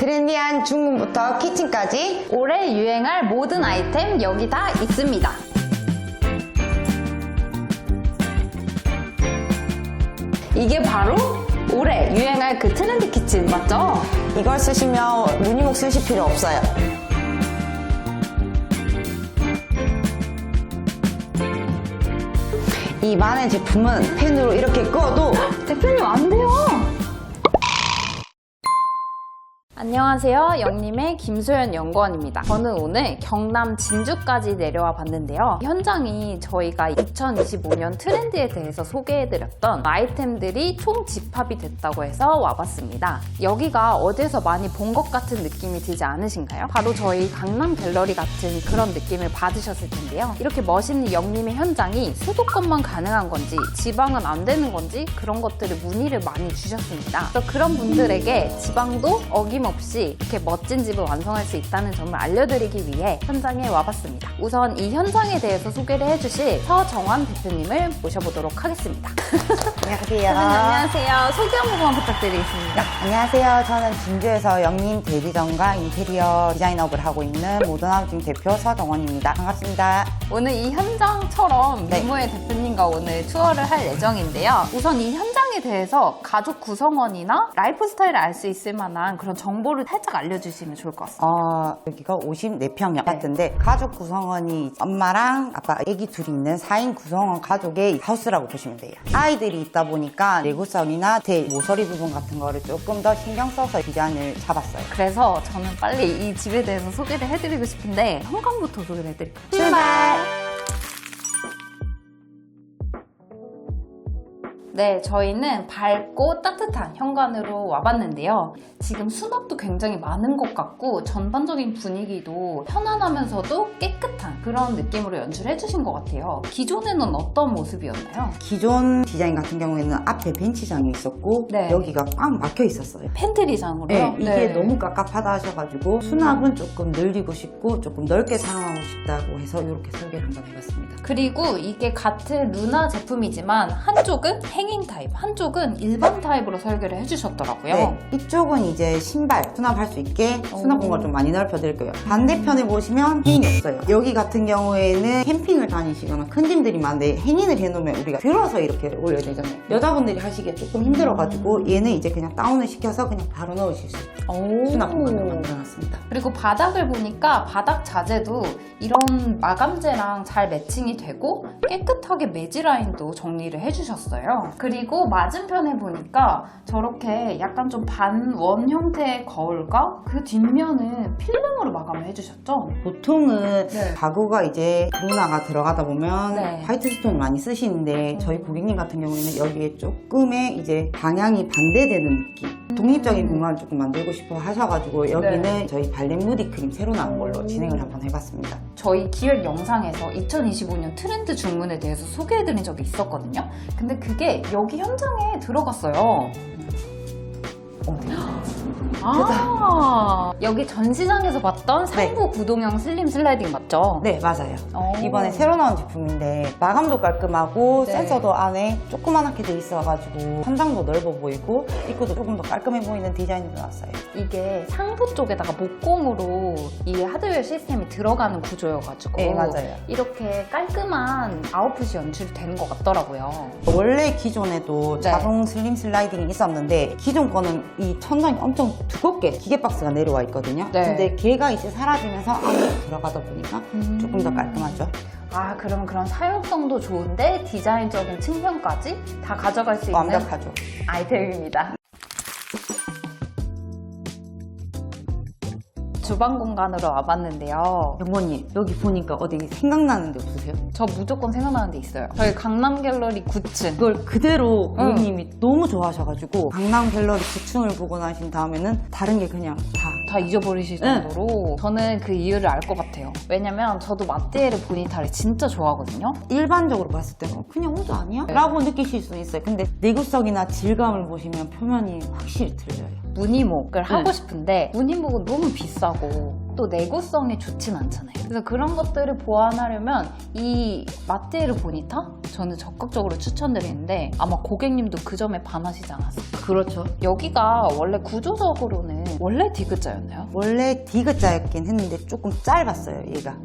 트렌디한 중문부터 키친까지 올해 유행할 모든 아이템 여기 다 있습니다. 이게 바로 올해 유행할 그 트렌디 키친 맞죠? 이걸 쓰시면 무늬목 쓰실 필요 없어요. 이 많은 제품은 펜으로 이렇게 꺼도 대표님 안 돼요. 안녕하세요. 영림의 김소연 연구원입니다. 저는 오늘 경남 진주까지 내려와 봤는데요. 현장이 저희가 2025년 트렌드에 대해서 소개해드렸던 아이템들이 총 집합이 됐다고 해서 와봤습니다. 여기가 어디서 많이 본 것 같은 느낌이 들지 않으신가요? 바로 저희 강남 갤러리 같은 그런 느낌을 받으셨을 텐데요. 이렇게 멋있는 영림의 현장이 수도권만 가능한 건지 지방은 안 되는 건지 그런 것들을 문의를 많이 주셨습니다. 그래서 그런 분들에게 지방도 어김없이 이렇게 멋진 집을 완성할 수 있다는 점을 알려드리기 위해 현장에 와봤습니다. 우선 이 현장에 대해서 소개를 해주실 서정환 대표님을 모셔보도록 하겠습니다. 안녕하세요. 안녕하세요. 소개 한 번만 부탁드리겠습니다. 안녕하세요. 저는 진주에서 영림 대리점과 인테리어 디자인업을 하고 있는 모던하우징 대표 서정원입니다. 반갑습니다. 오늘 이 현장처럼 네. 미모의 대표님과 오늘 투어를 할 예정인데요. 우선 이 현장에 대해서 가족 구성원이나 라이프 스타일을 알 수 있을 만한 그런 정보를 살짝 알려주시면 좋을 것 같습니다. 여기가 54평 아파트인데 가족 구성원이 엄마랑 아빠, 애기 둘이 있는 4인 구성원 가족의 하우스라고 보시면 돼요. 아이들이 있다 보니까 내구성이나 모서리 부분 같은 거를 조금 더 신경 써서 디자인을 잡았어요. 그래서 저는 빨리 이 집에 대해서 소개를 해드리고 싶은데 현관부터 소개를 해드릴까요? 출발! 네, 저희는 밝고 따뜻한 현관으로 와봤는데요. 지금 수납도 굉장히 많은 것 같고 전반적인 분위기도 편안하면서도 깨끗한 그런 느낌으로 연출해 주신 것 같아요. 기존에는 어떤 모습이었나요? 기존 디자인 같은 경우에는 앞에 벤치장이 있었고 네. 여기가 꽉 막혀 있었어요. 팬트리장으로요? 네, 이게 너무 깝깝하다 하셔가지고 수납은 조금 늘리고 싶고 조금 넓게 사용하고 싶다고 해서 이렇게 설계를 한번 해봤습니다. 그리고 이게 같은 루나 제품이지만 한쪽은 행인 타입, 한쪽은 일반 타입으로 설계를 해주셨더라고요. 네, 이쪽은 이제 신발 수납할 수 있게 수납 공간 좀 많이 넓혀드릴 거예요. 반대편에 보시면 행인이 없어요. 여기 같은 경우에는 캠핑을 다니시거나 큰 짐들이 많은데 행인을 해놓으면 우리가 들어서 이렇게 올려야 되잖아요. 여자분들이 하시기에 조금 힘들어가지고 얘는 이제 그냥 다운을 시켜서 그냥 바로 넣으실 수 있게 수납 공간을 만들어놨습니다. 그리고 바닥을 보니까 바닥 자재도 이런 마감재랑 잘 매칭이 되고 깨끗하게 매지 라인도 정리를 해주셨어요. 그리고 맞은편에 보니까 저렇게 약간 좀 반원 형태의 거울과 그 뒷면은 필름으로 마감을 해주셨죠? 보통은 네. 가구가 이제 루나가 들어가다 보면 네. 화이트 스톤 많이 쓰시는데 저희 고객님 같은 경우에는 여기에 조금의 이제 방향이 반대되는 느낌 독립적인 공간을 조금 만들고 싶어 하셔가지고 여기는 저희 발렌 무디 크림 새로 나온 걸로 진행을 한번 해봤습니다. 저희 기획 영상에서 2025년 트렌드 주문에 대해서 소개해드린 적이 있었거든요. 근데 그게 여기 현장에 들어갔어요. 여기 전시장에서 봤던 상부 구동형 슬림 슬라이딩 맞죠? 네, 맞아요. 오. 이번에 새로 나온 제품인데 마감도 깔끔하고 네. 센서도 안에 조그만하게 돼 있어가지고 천장도 넓어 보이고 입구도 조금 더 깔끔해 보이는 디자인으로 나왔어요. 이게 상부 쪽에다가 목공으로 이 하드웨어 시스템이 들어가는 구조여가지고 네, 맞아요. 이렇게 깔끔한 아웃풋이 연출이 되는 것 같더라고요. 원래 기존에도 네. 자동 슬림 슬라이딩이 있었는데 기존 거는 이 천장이 엄청 두껍게 기계박스가 내려와 있거든요. 네. 근데 걔가 이제 사라지면서 안으로 들어가다 보니까 조금 더 깔끔하죠. 아, 그러면 그런 사용성도 좋은데 디자인적인 측면까지 다 가져갈 수 있는 완벽하죠. 아이템입니다. 주방 공간으로 와봤는데요. 영원님 여기 보니까 어디 생각나는 데 없으세요? 저 무조건 생각나는 데 있어요. 저희 강남 갤러리 9층. 그걸 그대로 고객님이 너무 좋아하셔가지고 강남 갤러리 9층을 보고 나신 다음에는 다른 게 그냥 다 잊어버리실 정도로 저는 그 이유를 알 것 같아요. 왜냐면 저도 마띠에르 보니타를 진짜 좋아하거든요. 일반적으로 봤을 때는 그냥 옷 아니야? 라고 느끼실 수 있어요. 근데 내구성이나 질감을 보시면 표면이 확실히 틀려요. 무늬목을 하고 싶은데 무늬목은 너무 비싸고 또 내구성이 좋진 않잖아요. 그래서 그런 것들을 보완하려면 이 마띠에르 보니타 저는 적극적으로 추천드리는데 아마 고객님도 그 점에 반하시지 않았을까. 그렇죠. 여기가 원래 구조적으로는 원래 D자였나요? 원래 D자였긴 했는데 조금 짧았어요, 얘가.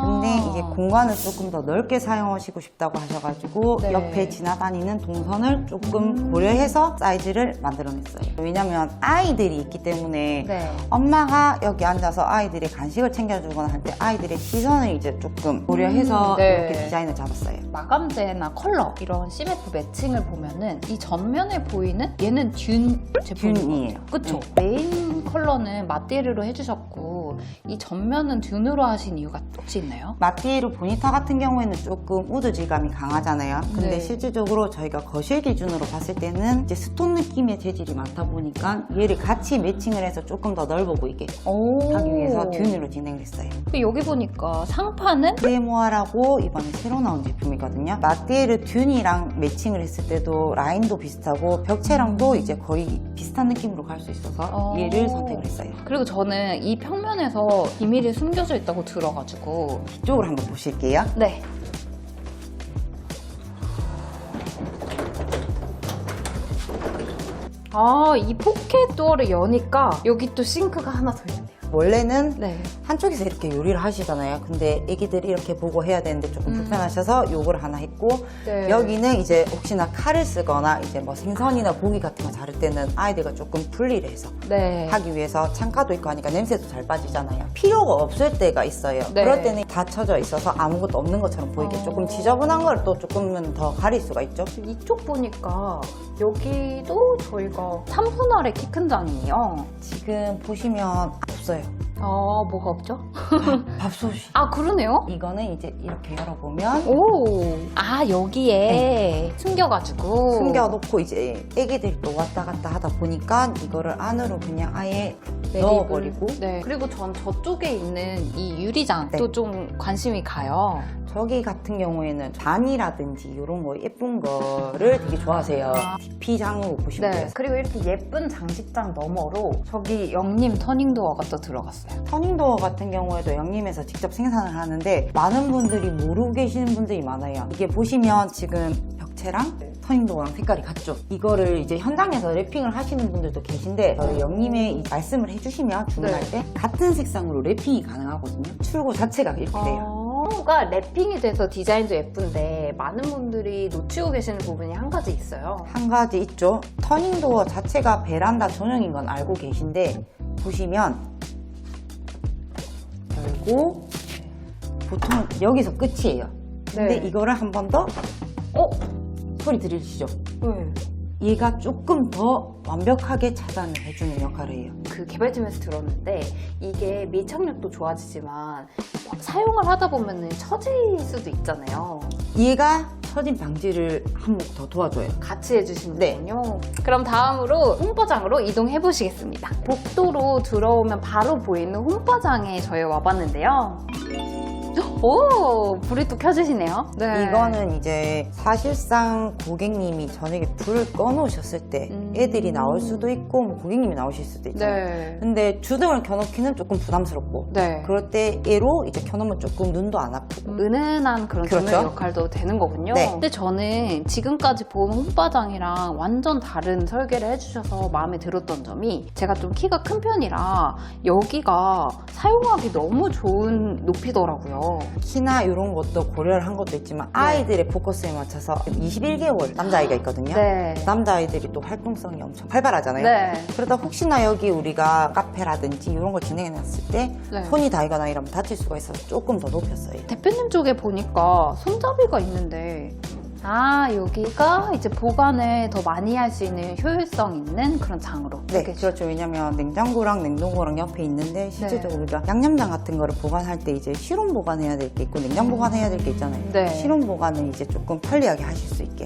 근데 이게 공간을 조금 더 넓게 사용하시고 싶다고 하셔가지고 네. 옆에 지나다니는 동선을 조금 고려해서 사이즈를 만들어냈어요. 왜냐면 아이들이 있기 때문에 네. 엄마가 여기 앉아서 아이들의 간식을 챙겨주거나 할 때 아이들의 시선을 이제 조금 고려해서 네. 이렇게 디자인을 잡았어요. 마감재나 컬러 이런 CMF 매칭을 보면은 이 전면에 보이는 얘는 듄 제품이에요. 듄이에요. 그쵸? 메인 컬러는 마띠에르로 해주셨고 이 전면은 듄으로 하신 이유가 혹시 있나요? 마띠에르 보니타 같은 경우에는 조금 우드 질감이 강하잖아요. 근데 네. 실질적으로 저희가 거실 기준으로 봤을 때는 이제 스톤 느낌의 재질이 많다 보니까 얘를 같이 매칭을 해서 조금 더 넓어 보이게 하기 위해서 듄으로 진행을 했어요. 여기 보니까 상판은 크레모아라고 이번에 새로 나온 제품이거든요. 마띠에르 듄이랑 매칭을 했을 때도 라인도 비슷하고 벽체랑도 이제 거의 비슷한 느낌으로 갈 수 있어서 얘를 선택을 했어요. 그리고 저는 이 평면에서 비밀이 숨겨져 있다고 들어가지고 이쪽으로 한번 보실게요. 네. 이 포켓 도어를 여니까 여기 또 싱크가 하나 더 있네요. 원래는 네. 한쪽에서 이렇게 요리를 하시잖아요. 근데 애기들이 이렇게 보고 해야 되는데 조금 불편하셔서 요거를 하나 했고 네. 여기는 이제 혹시나 칼을 쓰거나 이제 뭐 생선이나 고기 같은 거 자를 때는 아이들과 조금 분리를 해서 네. 하기 위해서 창가도 있고 하니까 냄새도 잘 빠지잖아요. 필요가 없을 때가 있어요. 네. 그럴 때는 닫혀져 있어서 아무것도 없는 것처럼 보이게 조금 지저분한 걸 또 조금은 더 가릴 수가 있죠. 이쪽 보니까 여기도 저희가 3분 아래 키 큰 장이에요. 지금 보시면 없어요. 뭐가 없죠? 밥솥이. 그러네요. 이거는 이제 이렇게 열어보면 여기에 숨겨가지고 숨겨놓고 이제 애기들이 또 왔다 갔다 하다 보니까 이거를 안으로 그냥 아예 매립을. 넣어버리고 네. 그리고 전 저쪽에 있는 이 유리장도 네. 좀 관심이 가요. 저기 같은 경우에는 잔이라든지 이런 거 예쁜 거를 되게 좋아하세요. DP장으로 보시면 돼요. 그리고 이렇게 예쁜 장식장 너머로 저기 영림 터닝도어가 또 들어갔어요. 터닝도어 같은 경우에도 영림에서 직접 생산을 하는데 많은 분들이 모르고 계시는 분들이 많아요. 이게 보시면 지금 벽체랑 터닝도어랑 색깔이 같죠? 이거를 이제 현장에서 랩핑을 하시는 분들도 계신데 저희 영림에 이 말씀을 해주시면 주문할 때 같은 색상으로 랩핑이 가능하거든요. 출고 자체가 이렇게 돼요. 가 랩핑이 돼서 디자인도 예쁜데 많은 분들이 놓치고 계시는 부분이 한 가지 있어요. 한 가지 있죠. 터닝도어 자체가 베란다 전용인 건 알고 계신데 보시면 열고 보통 여기서 끝이에요. 근데 네. 이거를 한 번 더 소리 들으시죠? 네. 얘가 조금 더 완벽하게 차단을 해주는 역할을 해요. 그 개발팀에서 들었는데 이게 밀착력도 좋아지지만 사용을 하다 보면 처질 수도 있잖아요. 얘가 처진 방지를 한 몫 더 도와줘요. 같이 해주시는군요. 그럼 다음으로 홍보장으로 이동해 보시겠습니다. 복도로 들어오면 바로 보이는 홍보장에 저희 와봤는데요. 오, 불이 또 켜지시네요. 네. 이거는 이제 사실상 고객님이 저녁에 불을 꺼놓으셨을 때 애들이 나올 수도 있고 뭐 고객님이 나오실 수도 있잖아요. 네. 근데 주등을 켜놓기는 조금 부담스럽고 네. 그럴 때 얘로 이제 켜놓으면 조금 눈도 안 아프고 은은한 그런 그렇죠. 조명 역할도 되는 거군요. 네. 근데 저는 지금까지 본 홈바장이랑 완전 다른 설계를 해주셔서 마음에 들었던 점이 제가 좀 키가 큰 편이라 여기가 사용하기 너무 좋은 높이더라고요. 키나 이런 것도 고려를 한 것도 있지만 아이들의 포커스에 맞춰서 21개월 남자아이가 있거든요. 네. 남자아이들이 또 활동성이 엄청 활발하잖아요. 네. 그러다 혹시나 여기 우리가 카페라든지 이런 걸 진행해놨을 때 네. 손이 닿거나 이러면 다칠 수가 있어서 조금 더 높였어요. 대표님 쪽에 보니까 손잡이가 있는데 여기가 이제 보관을 더 많이 할 수 있는 효율성 있는 그런 장으로. 네, 그렇죠. 왜냐면 냉장고랑 냉동고랑 옆에 있는데 실질적으로 우리가 양념장 같은 거를 보관할 때 이제 실온 보관해야 될 게 있고 냉장 보관해야 될 게 있잖아요. 네. 실온 보관은 이제 조금 편리하게 하실 수 있게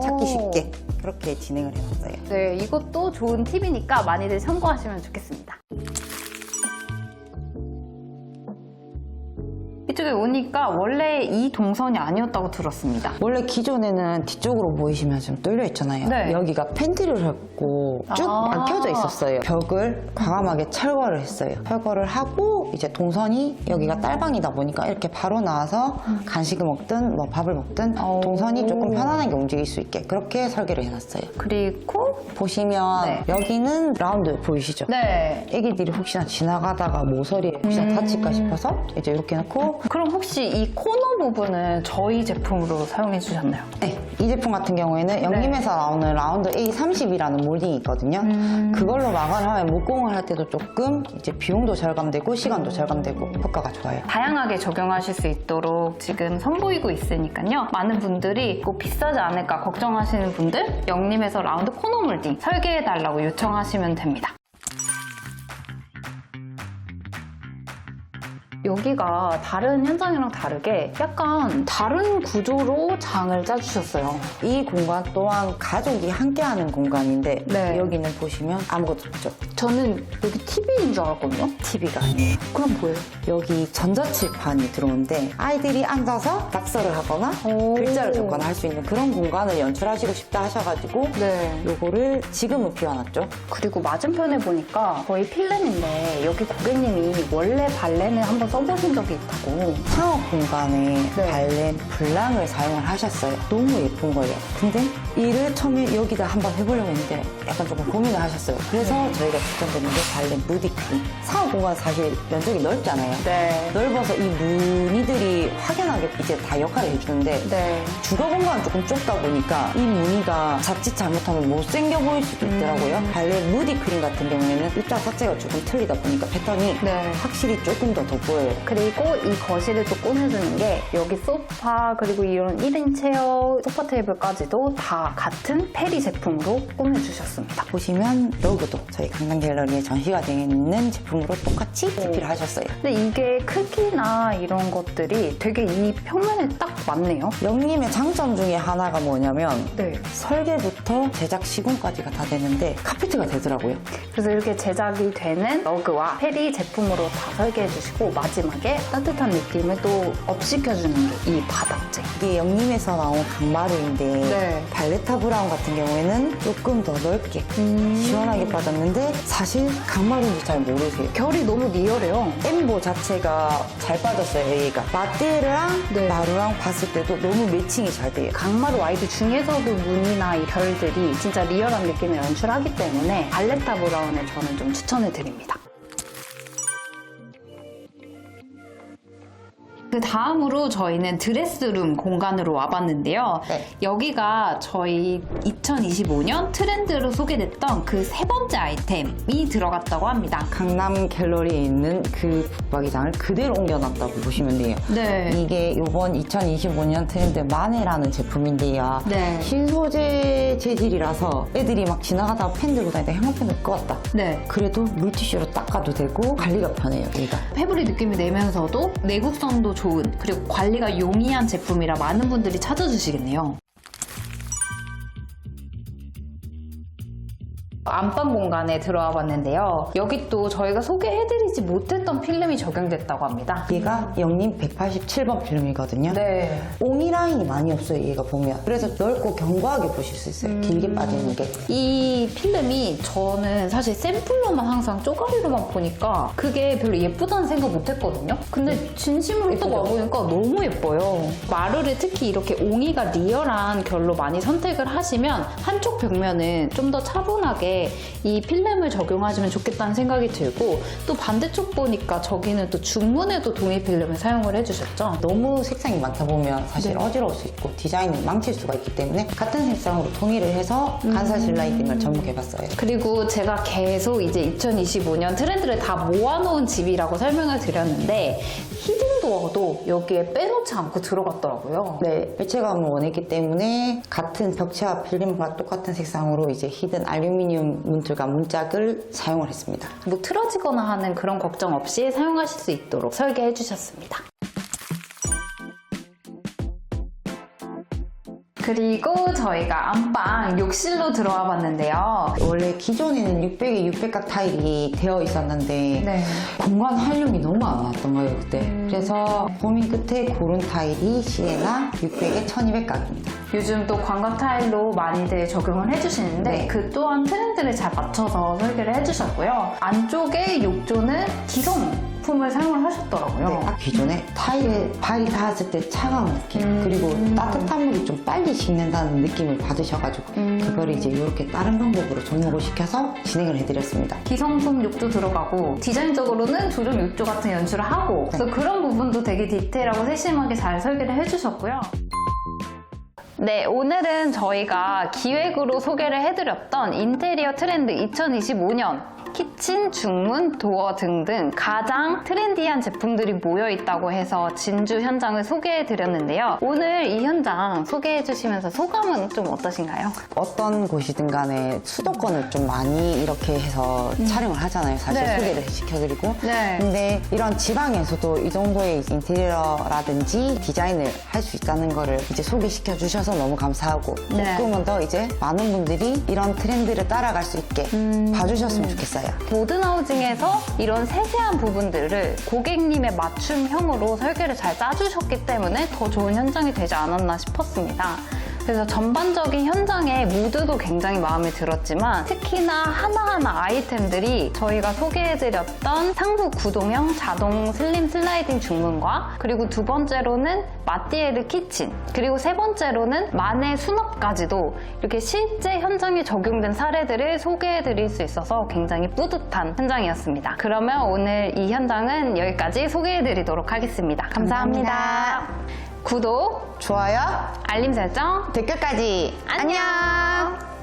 찾기 쉽게 오. 그렇게 진행을 해놨어요. 네, 이것도 좋은 팁이니까 많이들 참고하시면 좋겠습니다. 이쪽에 오니까 원래 이 동선이 아니었다고 들었습니다. 원래 기존에는 뒤쪽으로 보이시면 좀 뚫려 있잖아요. 네. 여기가 팬트리를 했고 쭉 막혀져 있었어요. 벽을 과감하게 철거를 했어요. 철거를 하고 이제 동선이 여기가 딸방이다 보니까 이렇게 바로 나와서 간식을 먹든 뭐 밥을 먹든 동선이 조금 편안하게 움직일 수 있게 그렇게 설계를 해놨어요. 그리고 보시면 네. 여기는 라운드 보이시죠? 네. 애기들이 혹시나 지나가다가 모서리에 혹시나 다칠까 싶어서 이제 이렇게 놓고 그럼 혹시 이 코너 부분은 저희 제품으로 사용해 주셨나요? 네, 이 제품 같은 경우에는 영림에서 나오는 라운드 A30이라는 몰딩이 있거든요. 그걸로 마감을 하면 목공을 할 때도 조금 이제 비용도 절감되고 시간도 절감되고 효과가 좋아요. 다양하게 적용하실 수 있도록 지금 선보이고 있으니까요. 많은 분들이 꼭 비싸지 않을까 걱정하시는 분들 영림에서 라운드 코너 몰딩 설계해달라고 요청하시면 됩니다. 여기가 다른 현장이랑 다르게 약간 다른 구조로 장을 짜주셨어요. 이 공간 또한 가족이 함께하는 공간인데 네. 여기는 보시면 아무것도 없죠. 저는 여기 TV인 줄 알았거든요. TV가 아니에요. 그럼 뭐예요? 여기 전자칠판이 들어오는데 아이들이 앉아서 낙서를 하거나 오. 글자를 적거나 할 수 있는 그런 공간을 연출하시고 싶다 하셔가지고 네. 요거를 지금은 비워놨죠. 그리고 맞은편에 보니까 거의 필름인데 여기 고객님이 원래 발레는 한번 써보신 적이 있다고. 창업 공간에 네. 발레 블랑을 사용을 하셨어요. 너무 예쁜 거예요. 근데 이를 처음에 여기다 한번 해보려고 했는데 약간 조금 고민을 하셨어요. 그래서 저희가 추천드리는 게 발레 무디크림. 창업 공간 사실 면적이 넓잖아요. 네. 넓어서 이 무늬들이 확연하게 이제 다 역할을 해주는데 네. 주거 공간은 조금 좁다 보니까 이 무늬가 자칫 잘못하면 못생겨 보일 수도 있더라고요. 발레 무디크림 같은 경우에는 입자 자체가 조금 틀리다 보니까 패턴이 네. 확실히 조금 더 돋보여요. 그리고 이 거실을 또 꾸며주는 게 여기 소파 그리고 이런 1인 체어 소파 테이블까지도 다 같은 페리 제품으로 꾸며주셨습니다. 보시면 로고도 저희 강남 갤러리에 전시가 되어 있는 제품으로 똑같이 DP를 하셨어요. 근데 이게 크기나 이런 것들이 되게 이 평면에 딱 맞네요. 영림의 장점 중에 하나가 뭐냐면 네. 설계부터 제작 시공까지가 다 되는데 카페트가 되더라고요. 그래서 이렇게 제작이 되는 러그와 페리 제품으로 다 설계해주시고 마지막에 따뜻한 느낌을 또 업시켜주는 게 이 바닥재. 이게 영림에서 나온 강마루인데 네. 발레타 브라운 같은 경우에는 조금 더 넓게 시원하게 빠졌는데 사실 강마루인지 잘 모르세요. 결이 너무 리얼해요. 엠보 자체가 잘 빠졌어요. 얘가 마테르랑 네. 마루랑 봤을 때도 너무 매칭이 잘 돼요. 강마루 와이드 중에서도 무늬나 이 별들이 진짜 리얼한 느낌을 연출하기 때문에 발레타 브라운을 저는 좀 추천해 드립니다. 그 다음으로 저희는 드레스룸 공간으로 와봤는데요. 네. 여기가 저희 2025년 트렌드로 소개됐던 그 세 번째 아이템이 들어갔다고 합니다. 강남 갤러리에 있는 그 붙박이장을 그대로 옮겨놨다고 보시면 돼요. 네. 이게 이번 2025년 트렌드 마네라는 제품인데요. 네. 신소재 재질이라서 애들이 막 지나가다가 펜 들고 다니다가 형광펜을 끄었다. 네. 그래도 물티슈로 닦아도 되고 관리가 편해요, 얘가. 페브릭 느낌이 내면서도 내구성도 좋은 그리고 관리가 용이한 제품이라 많은 분들이 찾아주시겠네요. 안방 공간에 들어와 봤는데요. 여기 또 저희가 소개해드리지 못했던 필름이 적용됐다고 합니다. 얘가 영림 187번 필름이거든요. 네. 옹이 라인이 많이 없어요, 얘가 보면. 그래서 넓고 견고하게 보실 수 있어요. 길게 빠지는 게. 이 필름이 저는 사실 샘플로만 항상 쪼가리로만 보니까 그게 별로 예쁘다는 생각 못 했거든요. 근데 진심으로 딱 예쁘죠? 와보니까 너무 예뻐요. 마루를 특히 이렇게 옹이가 리얼한 결로 많이 선택을 하시면 한쪽 벽면은 좀 더 차분하게 이 필름을 적용하시면 좋겠다는 생각이 들고 또 반대쪽 보니까 저기는 또 중문에도 동일 필름을 사용을 해주셨죠. 너무 색상이 많다 보면 사실 네. 어지러울 수 있고 디자인을 망칠 수가 있기 때문에 같은 색상으로 통일을 해서 간사실 라이팅을 접목해봤어요. 그리고 제가 계속 이제 2025년 트렌드를 다 모아놓은 집이라고 설명을 드렸는데 히든도어도 여기에 빼놓지 않고 들어갔더라고요. 네, 일체감을 원했기 때문에 같은 벽체와 필름과 똑같은 색상으로 이제 히든 알루미늄 문틀과 문짝을 사용을 했습니다. 뭐 틀어지거나 하는 그런 걱정 없이 사용하실 수 있도록 설계해 주셨습니다. 그리고 저희가 안방 욕실로 들어와 봤는데요. 원래 기존에는 600에 600각 타일이 되어 있었는데 네. 공간 활용이 너무 안 나왔던 거예요 그때. 그래서 고민 끝에 고른 타일이 시에나 600에 1200각입니다. 요즘 또 광각 타일로 많이들 적용을 해주시는데 네. 그 또한 트렌드를 잘 맞춰서 설계를 해주셨고요. 안쪽에 욕조는 기성품을 사용을 하셨더라고요. 네, 기존에 타일에 발이 닿았을 때 차가운 느낌 그리고 따뜻한 물이 좀 빨리 식는다는 느낌을 받으셔가지고 그걸 이제 이렇게 다른 방법으로 접목을 시켜서 진행을 해드렸습니다. 기성품 욕조 들어가고 디자인적으로는 조정 욕조 같은 연출을 하고 그래서 그런 부분도 되게 디테일하고 세심하게 잘 설계를 해주셨고요. 네, 오늘은 저희가 기획으로 소개를 해드렸던 인테리어 트렌드 2025년 키친, 중문, 도어 등등 가장 트렌디한 제품들이 모여있다고 해서 진주 현장을 소개해드렸는데요. 오늘 이 현장 소개해주시면서 소감은 좀 어떠신가요? 어떤 곳이든 간에 수도권을 좀 많이 이렇게 해서 촬영을 하잖아요. 사실 네. 소개를 시켜드리고. 네. 근데 이런 지방에서도 이 정도의 인테리어라든지 디자인을 할 수 있다는 거를 이제 소개시켜 주셔서 너무 감사하고 네. 조금은 더 이제 많은 분들이 이런 트렌드를 따라갈 수 있게 봐주셨으면 좋겠어요. 모든하우징에서 이런 세세한 부분들을 고객님의 맞춤형으로 설계를 잘 짜주셨기 때문에 더 좋은 현장이 되지 않았나 싶었습니다. 그래서 전반적인 현장의 무드도 굉장히 마음에 들었지만 특히나 하나하나 아이템들이 저희가 소개해드렸던 상부 구동형 자동 슬림 슬라이딩 중문과 그리고 두 번째로는 마티에르 키친 그리고 세 번째로는 만의 수납까지도 이렇게 실제 현장에 적용된 사례들을 소개해드릴 수 있어서 굉장히 뿌듯한 현장이었습니다. 그러면 오늘 이 현장은 여기까지 소개해드리도록 하겠습니다. 감사합니다. 구독, 좋아요, 알림 설정, 댓글까지 안녕!